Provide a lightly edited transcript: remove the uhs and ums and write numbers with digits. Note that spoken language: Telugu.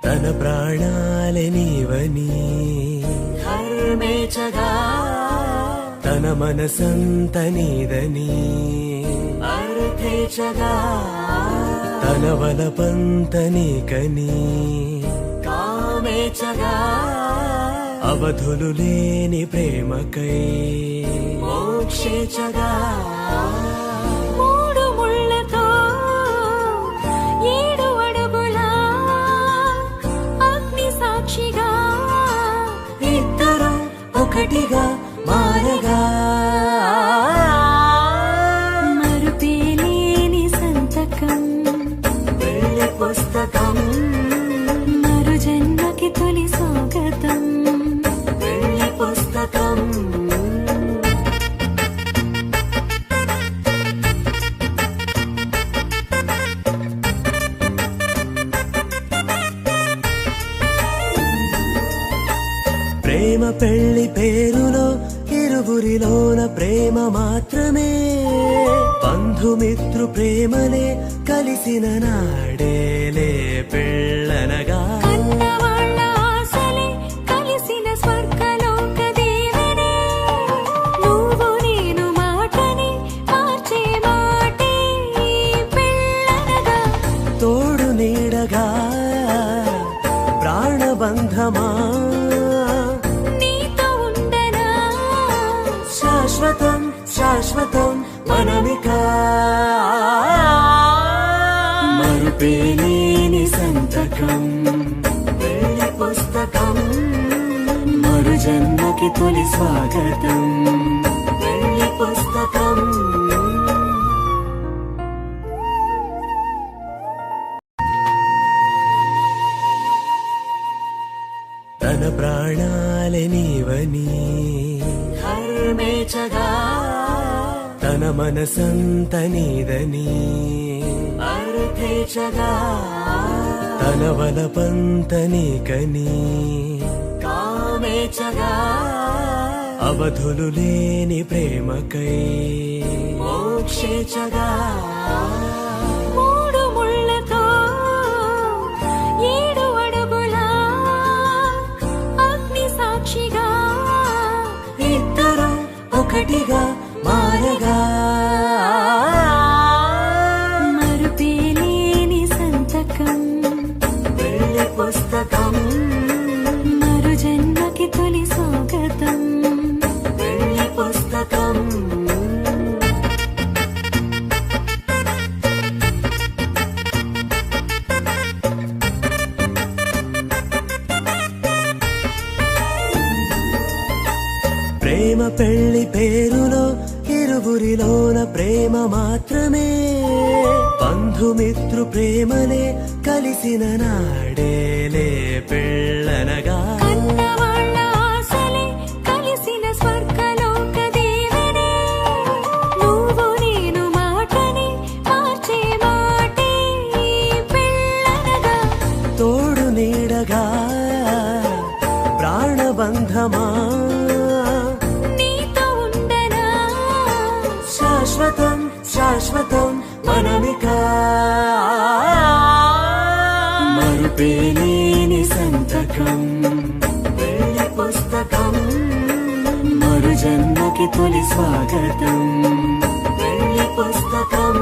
తన ప్రాణాలే నీవని ధర్మేచగా తన మనసంత నీదని అర్థేచగా తన వలపంత నీకని కామేచగా అవధులు లేని ప్రేమకై మోక్షేచగా మూడు ముళ్ళతో 7 అడుగుల అగ్ని సాక్షిగా ఇద్దరు ఒకటిగా మారగా మరుపేలేని సంతకం పెళ్లి పుస్తకం మరు జన్మకి తొలి స్వాగతం పెళ్లి పుస్తకం ప్రేమ పెళ్లి పేరులో ఇరువురిలోన ప్రేమ మాత్రమే బంధుమిత్రు ప్రేమలే కలిసిన నాడేలే పెళ్ళనగా కన్నవాళ్ళ ఆశలే కలిసిన స్వర్గలోక దేవనే నువ్వు నేను మాటని మార్చే మాటే పెళ్ళనగా తోడు నీడగా ప్రాణబంధమా నీతో ఉండనా శాశ్వతం శాశ్వతం మనమిక మరుపేలేని సంతకం పెళ్లి పుస్తకం మరు జన్మకి తొలి స్వాగతం పెళ్లి పుస్తకం తన ప్రాణాలే నీవని ధర్మేచగా తన మనసంత నీదని అర్థేచగా తన వలపంత నీకని కామేచగా అవధులు లేని ప్రేమకై మోక్షేచగా మూడు ముళ్ళతో 7 అడుగుల అగ్ని సాక్షిగా ఇద్దరు ఒకటిగా మారగా మరుపేలేని సంతకం పెళ్లి పుస్తకం మరు జన్మకి తొలి స్వాగతం పెళ్లి పుస్తకం ప్రేమ పెళ్లి పేరులో ఇరువురిలోన ప్రేమ మాత్రమే బంధుమిత్రు ప్రేమలే కలిసిన నాడేలే పెళ్ళనగా కన్నవాళ్ళ ఆశలే కలిసిన స్వర్గలోక దేవనే నువ్వు నేను మాటని మార్చే మాటే పెళ్ళనగా తోడు నీడగా ప్రాణబంధమా నీతో ఉండనా శాశ్వతం శాశ్వతం మనమిక మరుపేలేని సంతకం పెళ్లి పుస్తకం మరు జన్మకి తొలి స్వాగతం పెళ్లి పుస్తకం